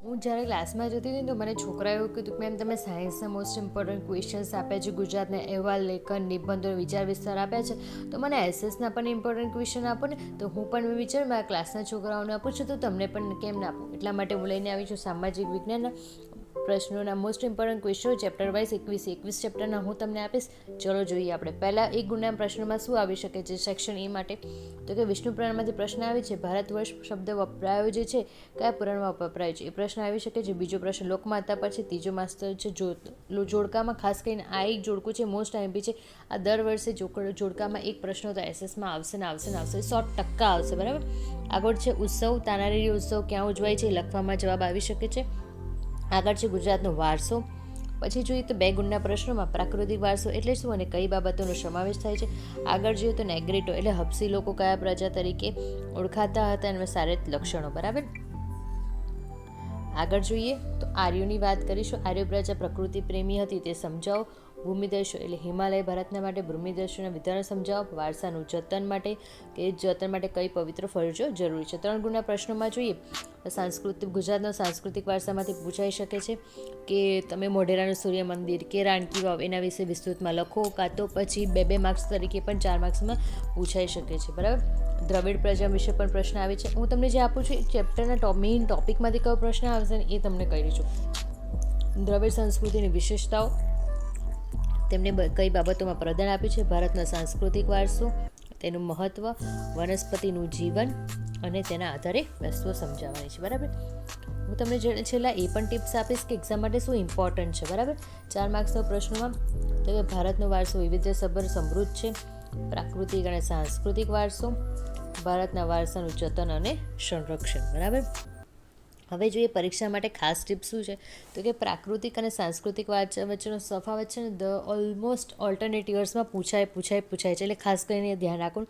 હું જ્યારે ક્લાસમાં જતી હતી તો મને છોકરાએ એવું કીધું કે મેમ તમે સાયન્સના મોસ્ટ ઇમ્પોર્ટન્ટ ક્વેશ્ચન્સ આપ્યા છે, ગુજરાતના અહેવાલ, લેખન, નિબંધો, વિચાર વિસ્તાર આપ્યા છે, તો મને એસએસના પણ ઇમ્પોર્ટન્ટ ક્વેશ્ચન આપો ને. તો હું પણ વિચાર મારા ક્લાસના છોકરાઓને આપું છું, તો તમને પણ કેમ ના આપું. એટલા માટે હું લઈને આવી છું સામાજિક વિજ્ઞાનના પ્રશ્નોના મોસ્ટ ઇમ્પોર્ટન્ટ ક્વેશ્ચનો ચેપ્ટર વાઇઝ 21 ચેપ્ટરના હું તમને આપીશ. ચલો જોઈએ આપણે. પહેલાં 1 ગુણના પ્રશ્નમાં શું આવી શકે છે સેક્શન એ માટે? તો કે વિષ્ણુ પુરાણમાંથી પ્રશ્ન આવે છે, ભારત વર્ષ શબ્દ વપરાયો જે છે કયા પુરાણમાં વપરાય છે, એ પ્રશ્ન આવી શકે છે. બીજો પ્રશ્ન લોકમાતા પર છે. ત્રીજો માસ્ટર છે જોડકામાં, ખાસ કરીને આ એક જોડકું છે મોસ્ટ આઈએમપી છે. આ દર વર્ષે જોડકામાં એક પ્રશ્ન તો એસએસમાં આવશે ને આવશે ને આવશે, 100% આવશે, બરાબર. આગળ છે ઉત્સવ, તાનારીરી ઉત્સવ ક્યાં ઉજવાય છે, લખવામાં જવાબ આવી શકે છે. આગળ છે ગુજરાતનો વારસો. પછી જોઈએ તો 2 ગુણના પ્રશ્નોમાં પ્રાકૃતિક વારસો એટલે શું અને કઈ બાબતોનો સમાવેશ થાય છે. આગળ જોઈએ તો નેગ્રીટો એટલે હબસી લોકો કયા પ્રજા તરીકે ઓળખાતા હતા અને શારીરિક લક્ષણો, બરાબર. આગળ જોઈએ તો આર્યોની વાત કરીશું. આર્ય પ્રજા પ્રકૃતિ પ્રેમી હતી તે સમજાવો. ભૂમિદર્શો એટલે હિમાલય ભારતના માટે ભૂમિદર્શોના વિધાનો સમજાવો. વારસાનું જતન માટે કઈ પવિત્ર ફરજો જરૂરી છે. 3 ગુણના પ્રશ્નોમાં જોઈએ ગુજરાતના સાંસ્કૃતિક વારસામાંથી પૂછાઈ શકે છે કે તમે મોઢેરાનું સૂર્ય મંદિર કે રાણકી વાવ એના વિશે વિસ્તૃતમાં લખો, કાં તો પછી 2 માર્ક્સ તરીકે પણ 4 માર્ક્સમાં પૂછાઈ શકે છે, બરાબર. દ્રવિડ પ્રજા વિશે પણ પ્રશ્ન આવે છે. હું તમને જે આપું છું એ ચેપ્ટરના મેઇન ટોપિકમાંથી કયો પ્રશ્ન આવશે ને એ તમને કહી છું. દ્રવિડ સંસ્કૃતિની વિશેષતાઓ, તેમને કઈ બાબતોમાં પ્રદાન આપ્યું છે, ભારતનો સાંસ્કૃતિક વારસો, તેનું મહત્ત્વ, વનસ્પતિનું જીવન અને તેના આધારે વસ્તુઓ સમજાવવાની છે, બરાબર. હું તમને છેલ્લા એ પણ ટિપ્સ આપીશ કે એક્ઝામ માટે શું ઇમ્પોર્ટન્ટ છે, બરાબર. 4 માર્ક્સના પ્રશ્નોમાં તો કે ભારતનો વારસો વૈવિધ્યસભર સમૃદ્ધ છે, પ્રાકૃતિક અને સાંસ્કૃતિક વારસો, ભારતના વારસાનું જતન અને સંરક્ષણ, બરાબર. હવે જોઈએ પરીક્ષા માટે ખાસ ટિપ્સ શું છે, તો કે પ્રાકૃતિક અને સાંસ્કૃતિક વચ્ચેનો તફાવત છે ને ઓલમોસ્ટ ઓલ્ટરનેટ યર્સમાં પૂછાય છે, એટલે ખાસ કરીને ધ્યાન રાખો.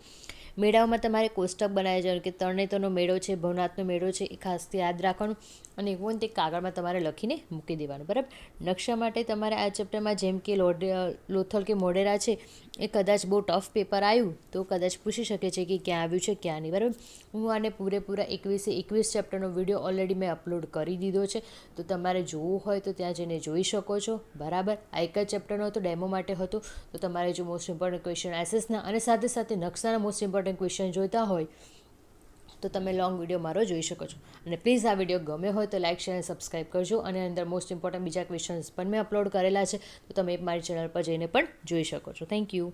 મેળાઓમાં તમારે કોષ્ટક બનાવી જવાનું કે તરણેતરનો મેળો છે, ભવનાથનો મેળો છે, એ ખાસ યાદ રાખવાનું અને એવું હોય ને તે કાગળમાં તમારે લખીને મૂકી દેવાનું, બરાબર. નકશા માટે તમારે આ ચેપ્ટરમાં જેમ કે લોથલ કે મોઢેરા છે એ કદાચ બહુ ટફ પેપર આવ્યું તો કદાચ પૂછી શકે છે કે ક્યાં આવ્યું છે ક્યાં નહીં, બરાબર. હું આને પૂરેપૂરા 21 ચેપ્ટરનો વિડીયો ઓલરેડી મેં અપલોડ કરી દીધો છે, તો તમારે જોવું હોય તો ત્યાં જઈને જોઈ શકો છો, બરાબર. આ એક જ ચેપ્ટરનો હતો, ડેમો માટે હતો. તો તમારે જો મોસ્ટ ઇમ્પોર્ટન્ટ ક્વેશ્ચન એસએસના અને સાથે સાથે નકશાના મોસ્ટ ઇમ્પોર્ટન્ટ ક્વેશ્ચન જોઈતા હોય તો તમે લોંગ વિડીયો મારો જોઈ શકો છો. અને પ્લીઝ આ વિડીયો ગમે હોય તો લાઇક, શેર અને સબસ્ક્રાઈબ કરજો. અને અંદર મોસ્ટ ઇમ્પોર્ટન્ટ બીજા ક્વેશ્ચન્સ પણ મેં અપલોડ કરેલા છે, તો તમે મારી ચેનલ પર જઈને પણ જોઈ શકો છો. Thank you.